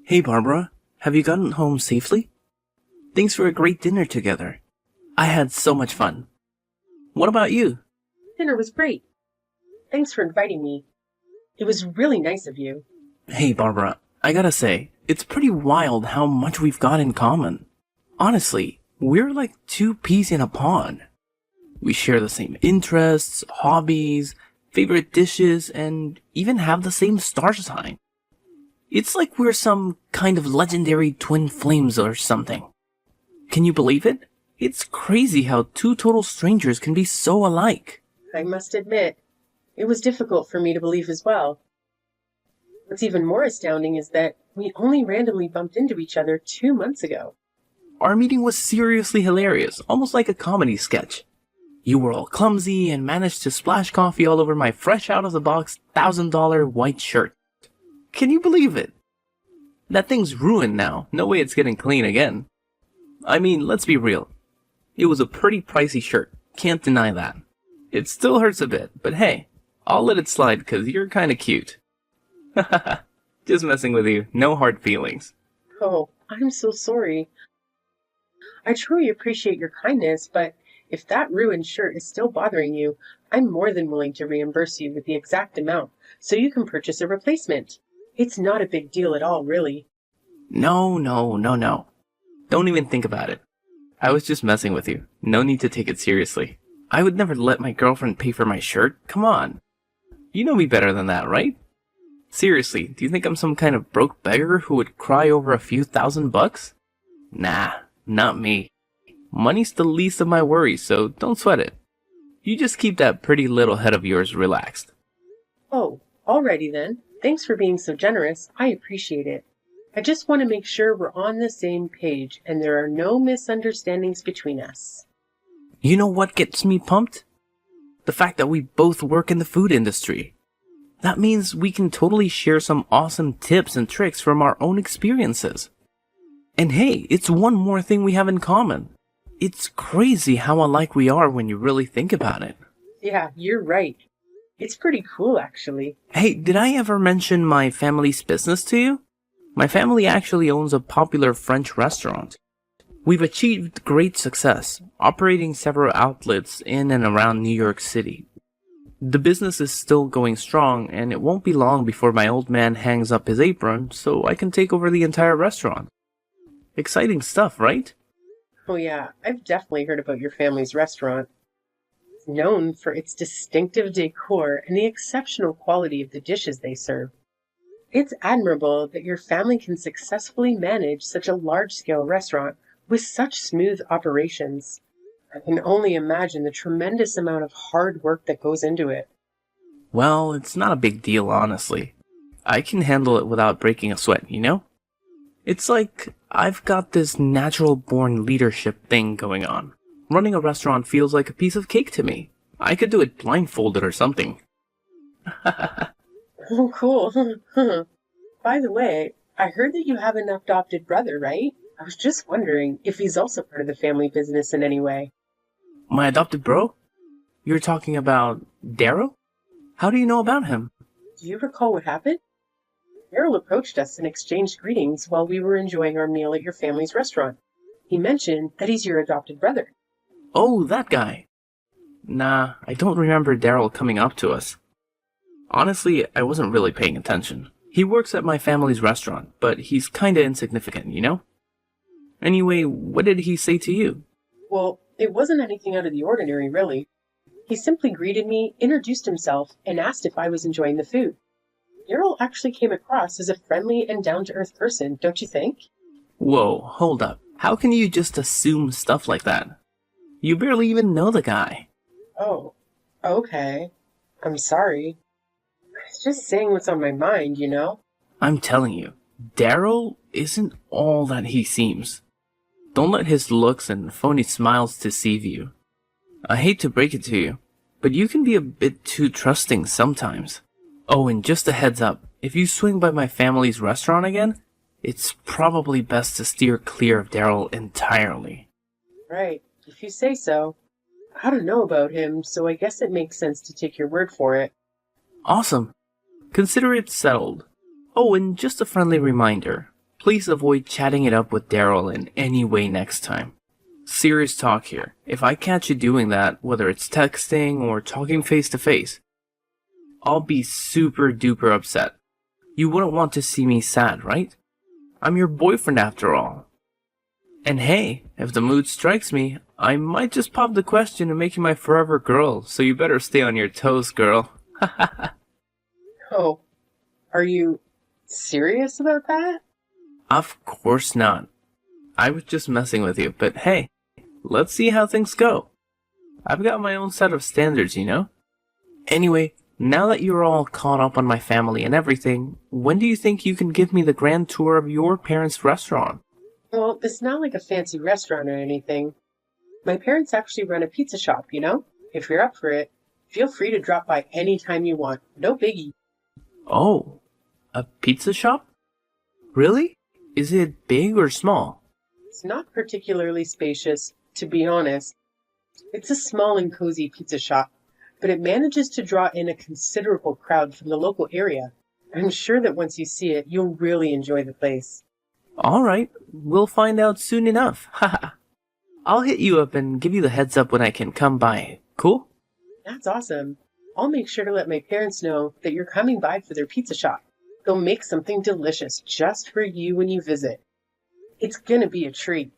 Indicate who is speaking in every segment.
Speaker 1: Hey Barbara, have you gotten home safely? Thanks for a great dinner together. I had so much fun. What about you?
Speaker 2: Dinner was great. Thanks for inviting me. It was really nice of you.
Speaker 1: Hey Barbara, I gotta say, it's pretty wild how much we've got in common. Honestly, we're like two peas in a pod. We share the same interests, hobbies, favorite dishes, and even have the same star sign. It's like we're some kind of legendary twin flames or something. Can you believe it? It's crazy how two total strangers can be so alike.
Speaker 2: I must admit, it was difficult for me to believe as well. What's even more astounding is that we only randomly bumped into each other 2 months ago.
Speaker 1: Our meeting was seriously hilarious, almost like a comedy sketch. You were all clumsy and managed to splash coffee all over my fresh out of the box $1,000 white shirt. Can you believe it? That thing's ruined now. No way it's getting clean again. I mean, let's be real. It was a pretty pricey shirt. Can't deny that. It still hurts a bit, but hey, I'll let it slide because you're kinda cute. Hahaha. Just messing with you. No hard feelings.
Speaker 2: Oh, I'm so sorry. I truly appreciate your kindness, but if that ruined shirt is still bothering you, I'm more than willing to reimburse you with the exact amount so you can purchase a replacement. It's not a big deal at all, really.
Speaker 1: No. Don't even think about it. I was just messing with you. No need to take it seriously. I would never let my girlfriend pay for my shirt. Come on. You know me better than that, right? Seriously, do you think I'm some kind of broke beggar who would cry over a few $1,000? Nah, not me. Money's the least of my worries, so don't sweat it. You just keep that pretty little head of yours relaxed.
Speaker 2: Oh, alrighty then. Thanks for being so generous. I appreciate it. I just want to make sure we're on the same page and there are no misunderstandings between us.
Speaker 1: You know what gets me pumped? The fact that we both work in the food industry. That means we can totally share some awesome tips and tricks from our own experiences. And hey, it's one more thing we have in common. It's crazy how alike we are when you really think about it.
Speaker 2: Yeah, you're right. It's pretty cool, actually.
Speaker 1: Hey, did I ever mention my family's business to you? My family actually owns a popular French restaurant. We've achieved great success, operating several outlets in and around New York City. The business is still going strong, and it won't be long before my old man hangs up his apron so I can take over the entire restaurant. Exciting stuff, right?
Speaker 2: Oh yeah, I've definitely heard about your family's restaurant. It's known for its distinctive decor and the exceptional quality of the dishes they serve. It's admirable that your family can successfully manage such a large-scale restaurant with such smooth operations. I can only imagine the tremendous amount of hard work that goes into it.
Speaker 1: Well, it's not a big deal, honestly. I can handle it without breaking a sweat, you know? It's like I've got this natural-born leadership thing going on. Running a restaurant feels like a piece of cake to me. I could do it blindfolded or something.
Speaker 2: Oh, cool. By the way, I heard that you have an adopted brother, right? I was just wondering if he's also part of the family business in any way.
Speaker 1: My adopted bro? You're talking about Daryl? How do you know about him?
Speaker 2: Do you recall what happened? Daryl approached us and exchanged greetings while we were enjoying our meal at your family's restaurant. He mentioned that he's your adopted brother.
Speaker 1: Oh, that guy. Nah, I don't remember Daryl coming up to us. Honestly, I wasn't really paying attention. He works at my family's restaurant, but he's kinda insignificant, you know? Anyway, what did he say to you?
Speaker 2: Well, it wasn't anything out of the ordinary, really. He simply greeted me, introduced himself, and asked if I was enjoying the food. Daryl actually came across as a friendly and down-to-earth person, don't you think?
Speaker 1: Whoa, hold up. How can you just assume stuff like that? You barely even know the guy.
Speaker 2: Oh, okay. I'm sorry. I was just saying what's on my mind, you know?
Speaker 1: I'm telling you, Daryl isn't all that he seems. Don't let his looks and phony smiles deceive you. I hate to break it to you, but you can be a bit too trusting sometimes. Oh, and just a heads up, if you swing by my family's restaurant again, it's probably best to steer clear of Daryl entirely.
Speaker 2: Right, if you say so. I don't know about him, so I guess it makes sense to take your word for it.
Speaker 1: Awesome. Consider it settled. Oh, and just a friendly reminder. Please avoid chatting it up with Daryl in any way next time. Serious talk here. If I catch you doing that, whether it's texting or talking face to face, I'll be super duper upset. You wouldn't want to see me sad, right? I'm your boyfriend after all. And hey, if the mood strikes me, I might just pop the question and make you my forever girl, so you better stay on your toes, girl.
Speaker 2: Oh, are you serious about that?
Speaker 1: Of course not. I was just messing with you, but hey, let's see how things go. I've got my own set of standards, you know? Anyway, now that you're all caught up on my family and everything, when do you think you can give me the grand tour of your parents' restaurant?
Speaker 2: Well, it's not like a fancy restaurant or anything. My parents actually run a pizza shop, you know? If you're up for it, feel free to drop by anytime you want. No biggie.
Speaker 1: Oh, a pizza shop? Really? Is it big or small?
Speaker 2: It's not particularly spacious, to be honest. It's a small and cozy pizza shop, but it manages to draw in a considerable crowd from the local area. I'm sure that once you see it, you'll really enjoy the place.
Speaker 1: Alright, we'll find out soon enough. Haha. I'll hit you up and give you the heads up when I can come by. Cool?
Speaker 2: That's awesome. I'll make sure to let my parents know that you're coming by for their pizza shop. They'll make something delicious just for you when you visit. It's gonna be a treat.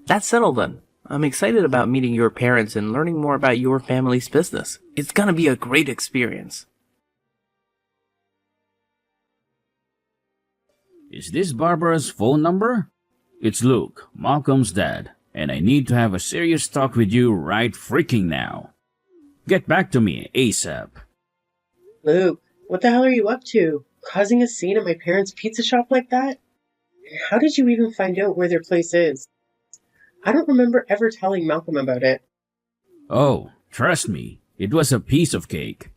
Speaker 1: That's settled then. I'm excited about meeting your parents and learning more about your family's business. It's gonna be a great experience.
Speaker 3: Is this Barbara's phone number? It's Luke, Malcolm's dad, and I need to have a serious talk with you right freaking now. Get back to me ASAP.
Speaker 2: Luke, what the hell are you up to? Causing a scene at my parents' pizza shop like that? And how did you even find out where their place is? I don't remember ever telling Malcolm about it.
Speaker 3: Oh, trust me, it was a piece of cake.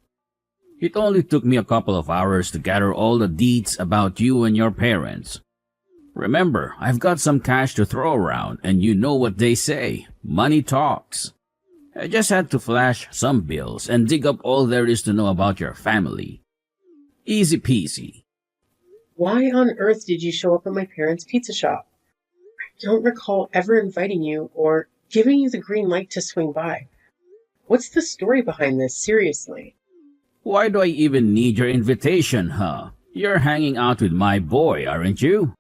Speaker 3: It only took me a couple of hours to gather all the deets about you and your parents. Remember, I've got some cash to throw around, and you know what they say, money talks. I just had to flash some bills and dig up all there is to know about your family. Easy peasy.
Speaker 2: Why on earth did you show up at my parents' pizza shop? I don't recall ever inviting you or giving you the green light to swing by. What's the story behind this, seriously?
Speaker 3: Why do I even need your invitation, huh? You're hanging out with my boy, aren't you?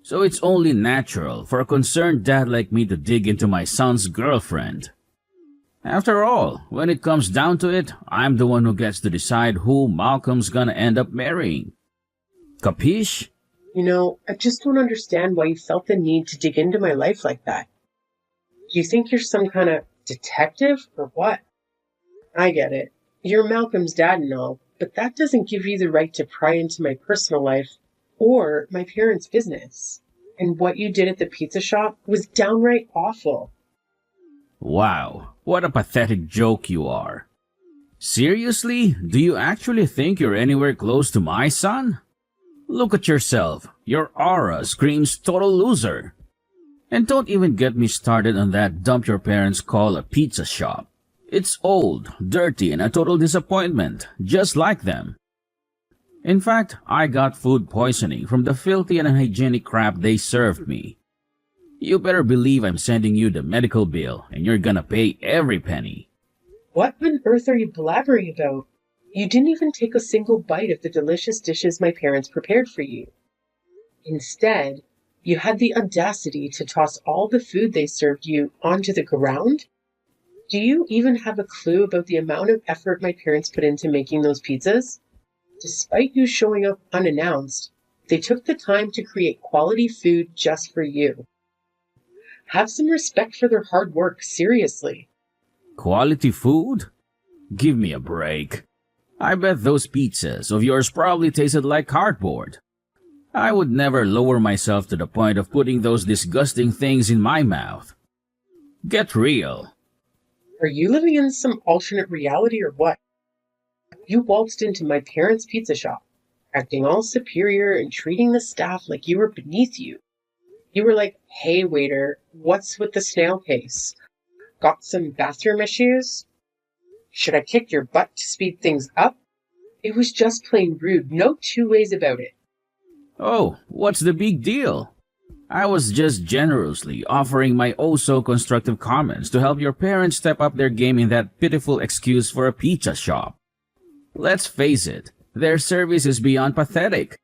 Speaker 3: So it's only natural for a concerned dad like me to dig into my son's girlfriend. After all, when it comes down to it, I'm the one who gets to decide who Malcolm's gonna end up marrying. Capiche?
Speaker 2: You know, I just don't understand why you felt the need to dig into my life like that. Do you think you're some kind of detective or what? I get it. You're Malcolm's dad and all, but that doesn't give you the right to pry into my personal life or my parents' business. And what you did at the pizza shop was downright awful.
Speaker 3: Wow, what a pathetic joke you are. Seriously? Do you actually think you're anywhere close to my son? Look at yourself. Your aura screams total loser. And don't even get me started on that dump your parents call a pizza shop. It's old, dirty, and a total disappointment, just like them. In fact, I got food poisoning from the filthy and unhygienic crap they served me. You better believe I'm sending you the medical bill, and you're gonna pay every penny.
Speaker 2: What on earth are you blabbering about? You didn't even take a single bite of the delicious dishes my parents prepared for you. Instead, you had the audacity to toss all the food they served you onto the ground? Do you even have a clue about the amount of effort my parents put into making those pizzas? Despite you showing up unannounced, they took the time to create quality food just for you. Have some respect for their hard work, seriously.
Speaker 3: Quality food? Give me a break. I bet those pizzas of yours probably tasted like cardboard. I would never lower myself to the point of putting those disgusting things in my mouth. Get real.
Speaker 2: Are you living in some alternate reality or what? You waltzed into my parents' pizza shop, acting all superior and treating the staff like you were beneath you. You were like, "Hey waiter, what's with the snail pace? Got some bathroom issues? Should I kick your butt to speed things up?" It was just plain rude, no two ways about it.
Speaker 3: Oh, what's the big deal? I was just generously offering my oh so constructive comments to help your parents step up their game in that pitiful excuse for a pizza shop. Let's face it, their service is beyond pathetic.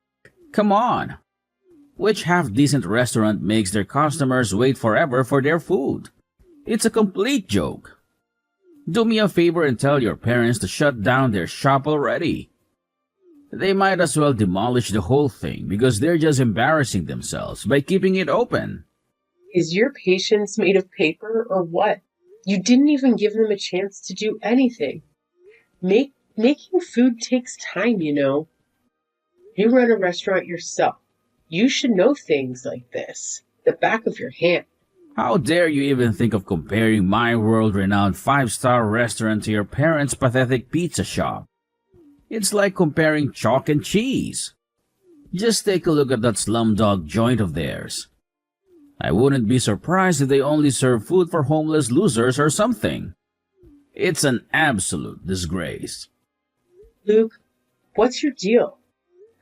Speaker 3: Come on. Which half-decent restaurant makes their customers wait forever for their food? It's a complete joke. Do me a favor and tell your parents to shut down their shop already. They might as well demolish the whole thing because they're just embarrassing themselves by keeping it open.
Speaker 2: Is your patience made of paper or what? You didn't even give them a chance to do anything. Making food takes time, you know. You run a restaurant yourself. You should know things like this, the back of your hand.
Speaker 3: How dare you even think of comparing my world-renowned five-star restaurant to your parents' pathetic pizza shop? It's like comparing chalk and cheese. Just take a look at that slumdog joint of theirs. I wouldn't be surprised if they only serve food for homeless losers or something. It's an absolute disgrace.
Speaker 2: Luke, what's your deal?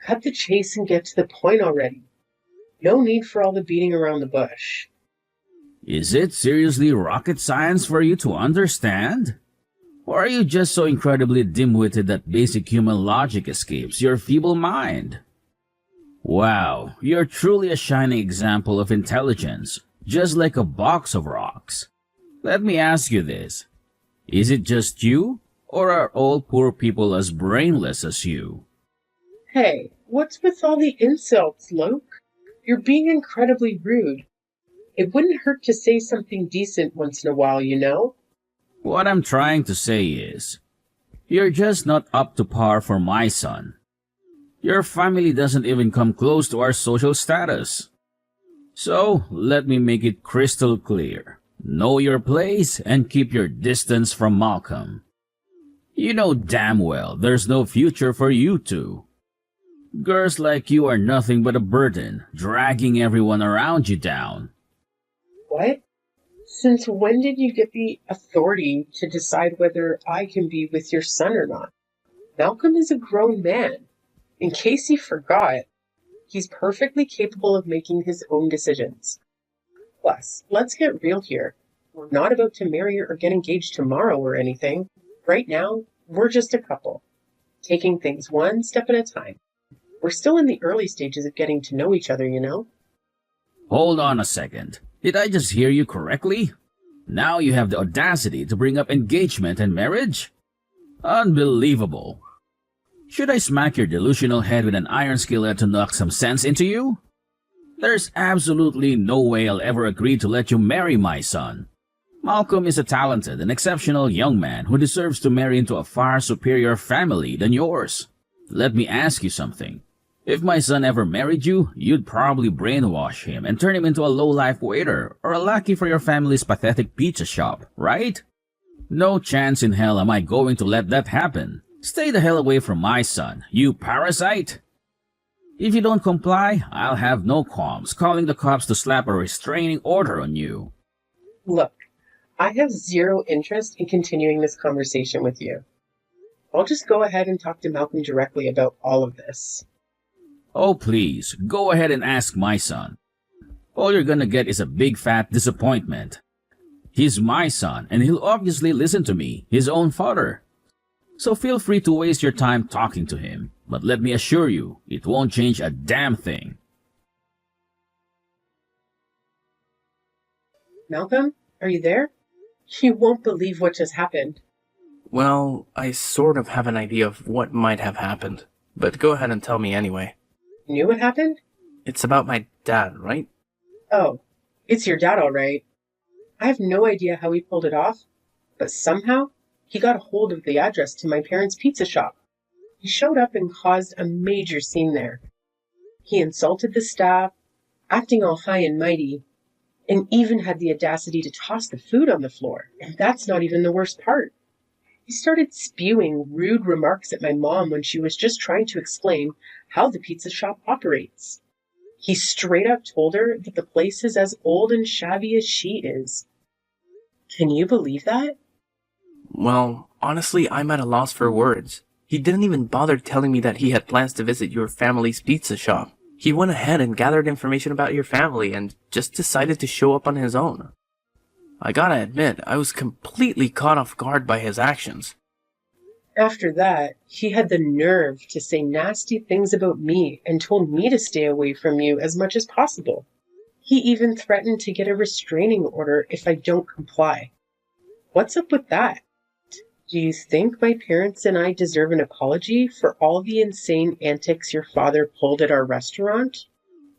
Speaker 2: Cut the chase and get to the point already. No need for all the beating around the bush.
Speaker 3: Is it seriously rocket science for you to understand? Or are you just so incredibly dim-witted that basic human logic escapes your feeble mind? Wow, you're truly a shining example of intelligence, just like a box of rocks. Let me ask you this. Is it just you, or are all poor people as brainless as you?
Speaker 2: Hey, what's with all the insults, Luke? You're being incredibly rude. It wouldn't hurt to say something decent once in a while, you know?
Speaker 3: What I'm trying to say is, you're just not up to par for my son. Your family doesn't even come close to our social status. So, let me make it crystal clear. Know your place and keep your distance from Malcolm. You know damn well there's no future for you two. Girls like you are nothing but a burden, dragging everyone around you down.
Speaker 2: What? Since when did you get the authority to decide whether I can be with your son or not? Malcolm is a grown man. In case he forgot, he's perfectly capable of making his own decisions. Plus, let's get real here. We're not about to marry or get engaged tomorrow or anything. Right now, we're just a couple, taking things one step at a time. We're still in the early stages of getting to know each other, you know?
Speaker 3: Hold on a second. Did I just hear you correctly? Now you have the audacity to bring up engagement and marriage? Unbelievable. Should I smack your delusional head with an iron skillet to knock some sense into you? There's absolutely no way I'll ever agree to let you marry my son. Malcolm is a talented and exceptional young man who deserves to marry into a far superior family than yours. Let me ask you something. If my son ever married you, you'd probably brainwash him and turn him into a low-life waiter or a lackey for your family's pathetic pizza shop, right? No chance in hell am I going to let that happen. Stay the hell away from my son, you parasite! If you don't comply, I'll have no qualms calling the cops to slap a restraining order on you.
Speaker 2: Look, I have zero interest in continuing this conversation with you. I'll just go ahead and talk to Malcolm directly about all of this.
Speaker 3: Oh please, go ahead and ask my son. All you're gonna get is a big fat disappointment. He's my son, and he'll obviously listen to me, his own father. So feel free to waste your time talking to him, but let me assure you, it won't change a damn thing.
Speaker 2: Malcolm, are you there? You won't believe what just happened.
Speaker 1: Well, I sort of have an idea of what might have happened, but go ahead and tell me anyway.
Speaker 2: You knew what happened?
Speaker 1: It's about my dad, right?
Speaker 2: Oh, it's your dad, all right. I have no idea how he pulled it off, but somehow he got a hold of the address to my parents' pizza shop. He showed up and caused a major scene there. He insulted the staff, acting all high and mighty, and even had the audacity to toss the food on the floor. And that's not even the worst part. He started spewing rude remarks at my mom when she was just trying to explain how the pizza shop operates. He straight up told her that the place is as old and shabby as she is. Can you believe that?
Speaker 1: Well, honestly, I'm at a loss for words. He didn't even bother telling me that he had plans to visit your family's pizza shop. He went ahead and gathered information about your family and just decided to show up on his own. I gotta admit, I was completely caught off guard by his actions.
Speaker 2: After that, he had the nerve to say nasty things about me and told me to stay away from you as much as possible. He even threatened to get a restraining order if I don't comply. What's up with that? Do you think my parents and I deserve an apology for all the insane antics your father pulled at our restaurant?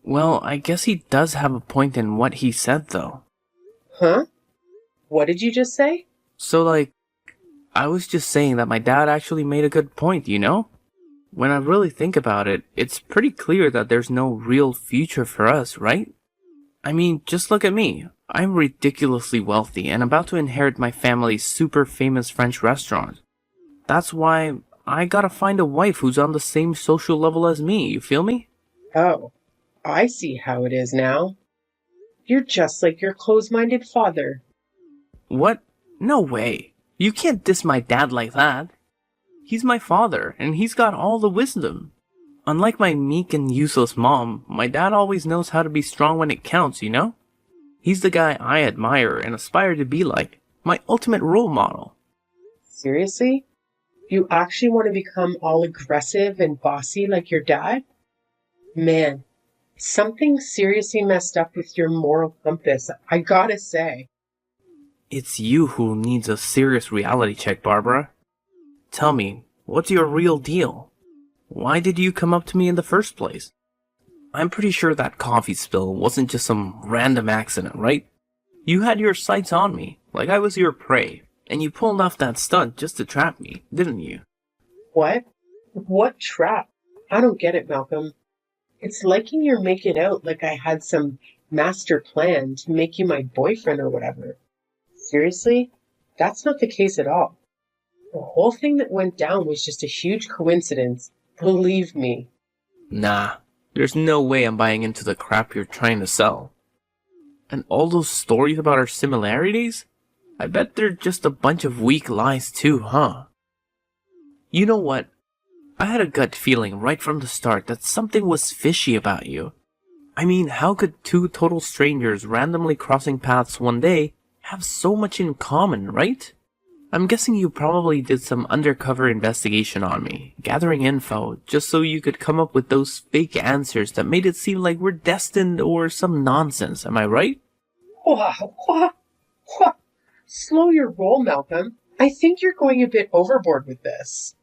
Speaker 1: Well, I guess he does have a point in what he said, though.
Speaker 2: Huh? What did you just say?
Speaker 1: So, I was just saying that my dad actually made a good point, you know? When I really think about it, it's pretty clear that there's no real future for us, right? I mean, just look at me. I'm ridiculously wealthy and about to inherit my family's super famous French restaurant. That's why I gotta find a wife who's on the same social level as me, you feel me?
Speaker 2: Oh, I see how it is now. You're just like your close-minded father.
Speaker 1: What? No way. You can't diss my dad like that. He's my father, and he's got all the wisdom. Unlike my meek and useless mom, my dad always knows how to be strong when it counts, you know? He's the guy I admire and aspire to be like, my ultimate role model.
Speaker 2: Seriously? You actually want to become all aggressive and bossy like your dad? Man, something seriously messed up with your moral compass, I gotta say.
Speaker 1: It's you who needs a serious reality check, Barbara. Tell me, what's your real deal? Why did you come up to me in the first place? I'm pretty sure that coffee spill wasn't just some random accident, right? You had your sights on me, like I was your prey, and you pulled off that stunt just to trap me, didn't you?
Speaker 2: What? What trap? I don't get it, Malcolm. It's liking you're making out like I had some master plan to make you my boyfriend or whatever. Seriously? That's not the case at all. The whole thing that went down was just a huge coincidence. Believe me.
Speaker 1: Nah, there's no way I'm buying into the crap you're trying to sell. And all those stories about our similarities? I bet they're just a bunch of weak lies too, huh? You know what? I had a gut feeling right from the start that something was fishy about you. I mean, how could two total strangers randomly crossing paths one day have so much in common, right? I'm guessing you probably did some undercover investigation on me, gathering info, just so you could come up with those fake answers that made it seem like we're destined or some nonsense, am I right?
Speaker 2: What? Slow your roll, Malcolm. I think you're going a bit overboard with this.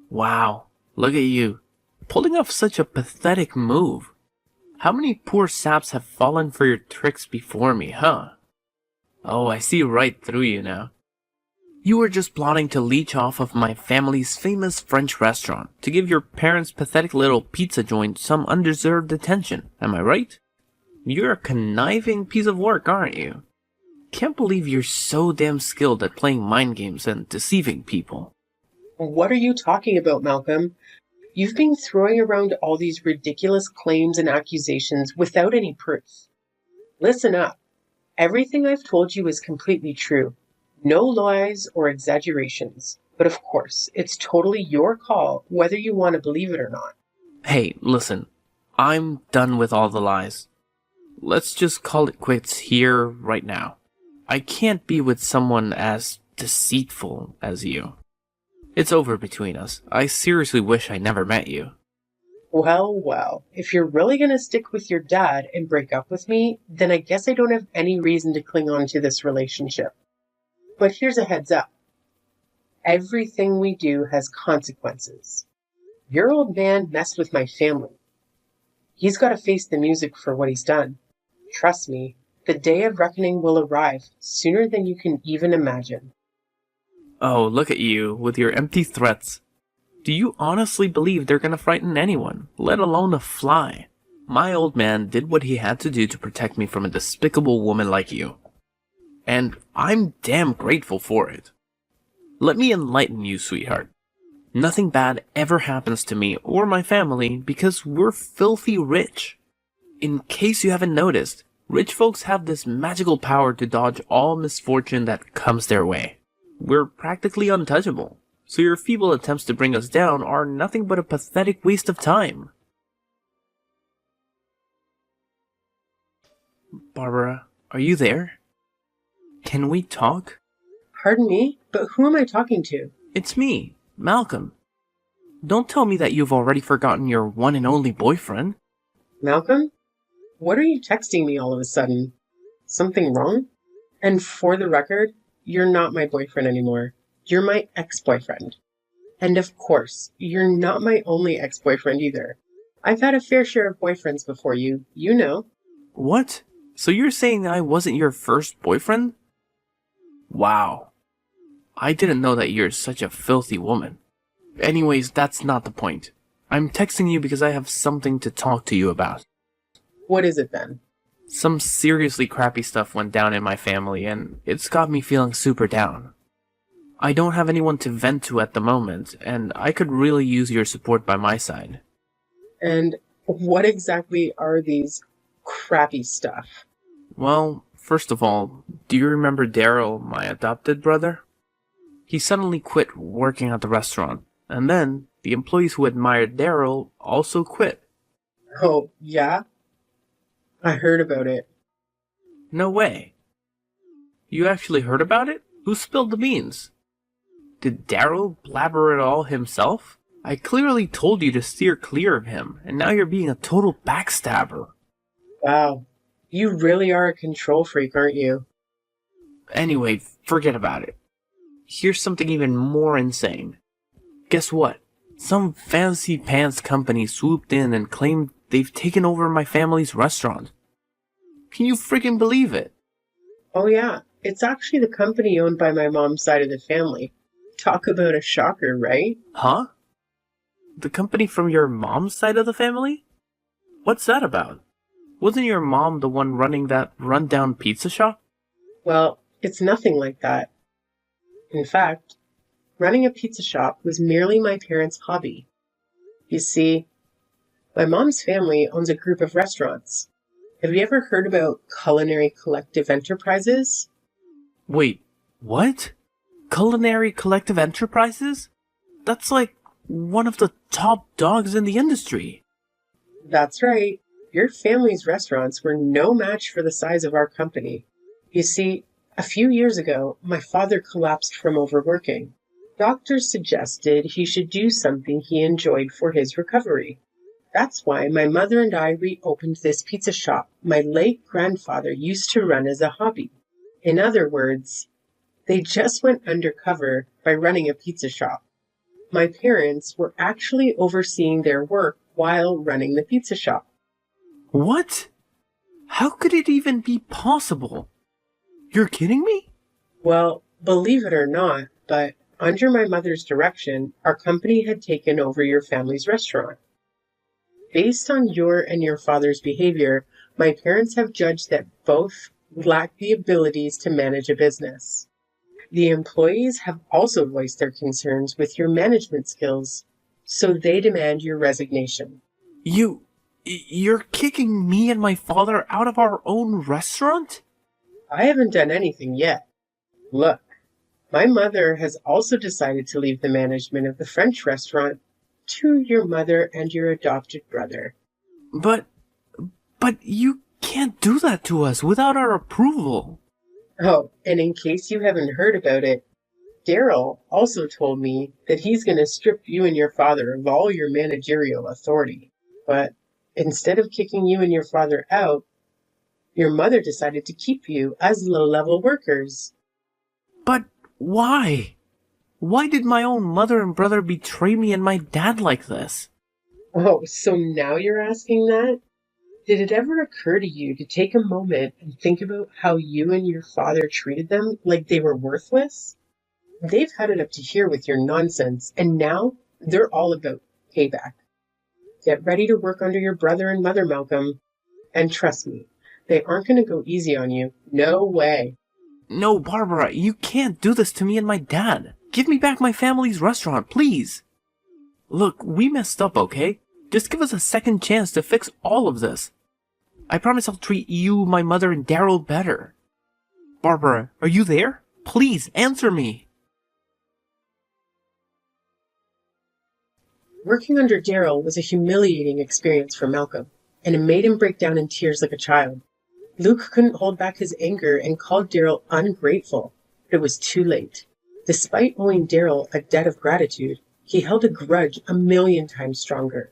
Speaker 1: Wow, look at you, pulling off such a pathetic move. How many poor saps have fallen for your tricks before me, huh? Oh, I see right through you now. You were just plotting to leech off of my family's famous French restaurant to give your parents' pathetic little pizza joint some undeserved attention, am I right? You're a conniving piece of work, aren't you? Can't believe you're so damn skilled at playing mind games and deceiving people.
Speaker 2: What are you talking about, Malcolm? You've been throwing around all these ridiculous claims and accusations without any proof. Listen up. Everything I've told you is completely true. No lies or exaggerations. But of course, it's totally your call whether you want to believe it or not.
Speaker 1: Hey, listen. I'm done with all the lies. Let's just call it quits here, right now. I can't be with someone as deceitful as you. It's over between us. I seriously wish I never met you.
Speaker 2: Well, if you're really going to stick with your dad and break up with me, then I guess I don't have any reason to cling on to this relationship. But here's a heads up. Everything we do has consequences. Your old man messed with my family. He's got to face the music for what he's done. Trust me, the day of reckoning will arrive sooner than you can even imagine.
Speaker 1: Oh, look at you, with your empty threats. Do you honestly believe they're gonna frighten anyone, let alone a fly? My old man did what he had to do to protect me from a despicable woman like you. And I'm damn grateful for it. Let me enlighten you, sweetheart. Nothing bad ever happens to me or my family because we're filthy rich. In case you haven't noticed, rich folks have this magical power to dodge all misfortune that comes their way. We're practically untouchable, so your feeble attempts to bring us down are nothing but a pathetic waste of time. Barbara, are you there? Can we talk?
Speaker 2: Pardon me, but who am I talking to?
Speaker 1: It's me, Malcolm. Don't tell me that you've already forgotten your one and only boyfriend.
Speaker 2: Malcolm? What are you texting me all of a sudden? Something wrong? And for the record, you're not my boyfriend anymore. You're my ex-boyfriend. And of course, you're not my only ex-boyfriend either. I've had a fair share of boyfriends before you, you know.
Speaker 1: What? So you're saying that I wasn't your first boyfriend? Wow. I didn't know that you're such a filthy woman. Anyways, that's not the point. I'm texting you because I have something to talk to you about.
Speaker 2: What is it then?
Speaker 1: Some seriously crappy stuff went down in my family, and it's got me feeling super down. I don't have anyone to vent to at the moment, and I could really use your support by my side.
Speaker 2: And what exactly are these crappy stuff?
Speaker 1: Well, first of all, do you remember Daryl, my adopted brother? He suddenly quit working at the restaurant, and then the employees who admired Daryl also quit.
Speaker 2: Oh, yeah? I heard about it.
Speaker 1: No way. You actually heard about it? Who spilled the beans? Did Daryl blabber it all himself? I clearly told you to steer clear of him, and now you're being a total backstabber.
Speaker 2: Wow. You really are a control freak, aren't you?
Speaker 1: Anyway, forget about it. Here's something even more insane. Guess what? Some fancy pants company swooped in and claimed they've taken over my family's restaurant. Can you freaking believe it?
Speaker 2: Oh, yeah. It's actually the company owned by my mom's side of the family. Talk about a shocker, right?
Speaker 1: Huh? The company from your mom's side of the family? What's that about? Wasn't your mom the one running that rundown pizza shop?
Speaker 2: Well, it's nothing like that. In fact, running a pizza shop was merely my parents' hobby. You see, my mom's family owns a group of restaurants. Have you ever heard about Culinary Collective Enterprises?
Speaker 1: Wait, what? Culinary Collective Enterprises? That's like one of the top dogs in the industry.
Speaker 2: That's right. Your family's restaurants were no match for the size of our company. You see, a few years ago, my father collapsed from overworking. Doctors suggested he should do something he enjoyed for his recovery. That's why my mother and I reopened this pizza shop my late grandfather used to run as a hobby. In other words, they just went undercover by running a pizza shop. My parents were actually overseeing their work while running the pizza shop.
Speaker 1: What? How could it even be possible? You're kidding me?
Speaker 2: Well, believe it or not, but under my mother's direction, our company had taken over your family's restaurant. Based on your and your father's behavior, my parents have judged that both lack the abilities to manage a business. The employees have also voiced their concerns with your management skills, so they demand your resignation.
Speaker 1: You're kicking me and my father out of our own restaurant?
Speaker 2: I haven't done anything yet. Look, my mother has also decided to leave the management of the French restaurant to your mother and your adopted brother.
Speaker 1: But you can't do that to us without our approval.
Speaker 2: Oh, and in case you haven't heard about it, Daryl also told me that he's going to strip you and your father of all your managerial authority. But instead of kicking you and your father out, your mother decided to keep you as low-level workers.
Speaker 1: But why? Why did my own mother and brother betray me and my dad like this?
Speaker 2: Oh, so now you're asking that? Did it ever occur to you to take a moment and think about how you and your father treated them like they were worthless? They've had it up to here with your nonsense, and now they're all about payback. Get ready to work under your brother and mother, Malcolm. And trust me, they aren't going to go easy on you. No way.
Speaker 1: No, Barbara, you can't do this to me and my dad. Give me back my family's restaurant, please. Look, we messed up, okay? Just give us a second chance to fix all of this. I promise I'll treat you, my mother, and Daryl better. Barbara, are you there? Please, answer me.
Speaker 2: Working under Daryl was a humiliating experience for Malcolm, and it made him break down in tears like a child. Luke couldn't hold back his anger and called Daryl ungrateful, but it was too late. Despite owing Daryl a debt of gratitude, he held a grudge 1,000,000 times stronger.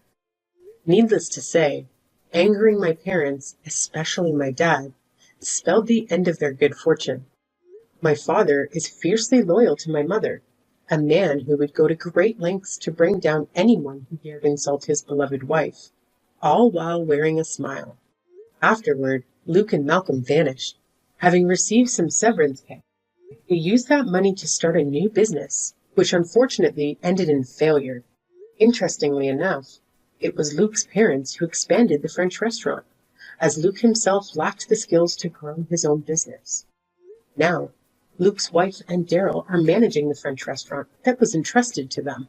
Speaker 2: Needless to say, angering my parents, especially my dad, spelled the end of their good fortune. My father is fiercely loyal to my mother, a man who would go to great lengths to bring down anyone who dared insult his beloved wife, all while wearing a smile. Afterward, Luke and Malcolm vanished. Having received some severance pay, they used that money to start a new business, which unfortunately ended in failure. Interestingly enough, it was Luke's parents who expanded the French restaurant, as Luke himself lacked the skills to grow his own business. Now, Luke's wife and Daryl are managing the French restaurant that was entrusted to them.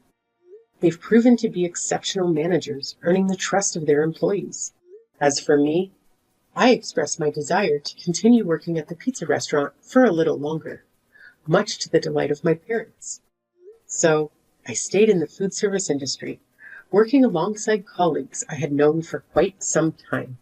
Speaker 2: They've proven to be exceptional managers, earning the trust of their employees. As for me, I expressed my desire to continue working at the pizza restaurant for a little longer, much to the delight of my parents. So, I stayed in the food service industry, working alongside colleagues I had known for quite some time.